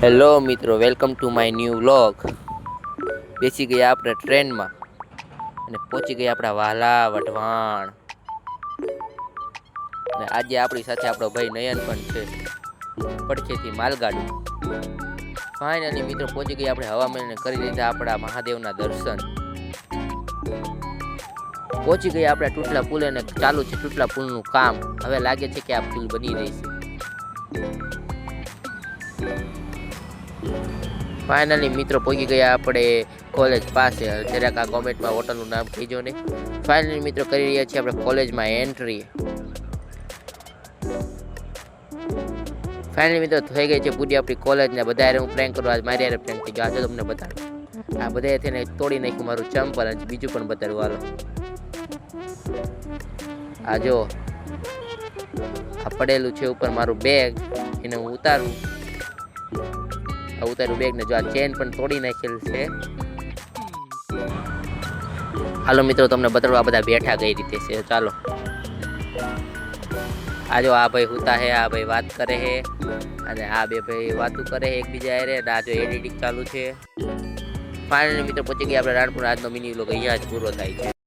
Hello મિત્રો, welcome to my new vlog. બેસી ગયા આપણે ટ્રેનમાં અને પહોંચી ગયા આપણા વાલા વઢવાણ. અને આજે આપણી સાથે આપણો ભાઈ નયન પણ છે, પડખેથી માલગાડી. ફાઇનલી મિત્રો પહોંચી ગયા આપણે હવામહેલને, કરી લીધા આપણા મહાદેવના દર્શન. પહોંચી ગયા આપણે તૂટલા પુલ અને ચાલુ છે તૂટલા પુલનું કામ. હવે લાગે છે કે આ પુલ બની રહી છે. ફાઇનલી મિત્રો પહોંચી ગયા આપણે કોલેજ પાસે. જરાક આ કોમેન્ટમાં હોટલનું નામ કહીજો ને. ફાઇનલી મિત્રો કરી રહ્યા છીએ આપણે કોલેજમાં એન્ટ્રી. ફાઇનલી મિત્રો થઈ ગઈ છે પૂરી આપણી કોલેજ ને. બધા હું પ્રેન્ક કરવા આજ મારી યારે પ્રેન્ક થઈ ગયો. આજે તમને બતાડું. આ બધા થઈને તોડી નાખ્યું મારું ચંપલ અને બીજું પણ બતાડું. હાલો આ જો આ પડેલું છે ઉપર મારું બેગ, એને હું ઉતારું. ઉતાર્યું બેગ ને જો આ ચેન પણ તોડી નાખેલ છે. હાલો મિત્રો તમને બતાડવા આ બધા બેઠા કઈ રીતે છે. ચાલો આ જો આ ભાઈ હુતા હે, આ ભાઈ વાત કરે હે અને આ બે ભાઈ વાતું કરે હે એકબીજા હારે. આ જો એડિટિંગ ચાલુ છે. ફાઇનલી મિત્રો પહોંચી ગયા આપણે રાણપુર. આજનો મિની વ્લોગ અહીંયા જ પૂરો થાય છે.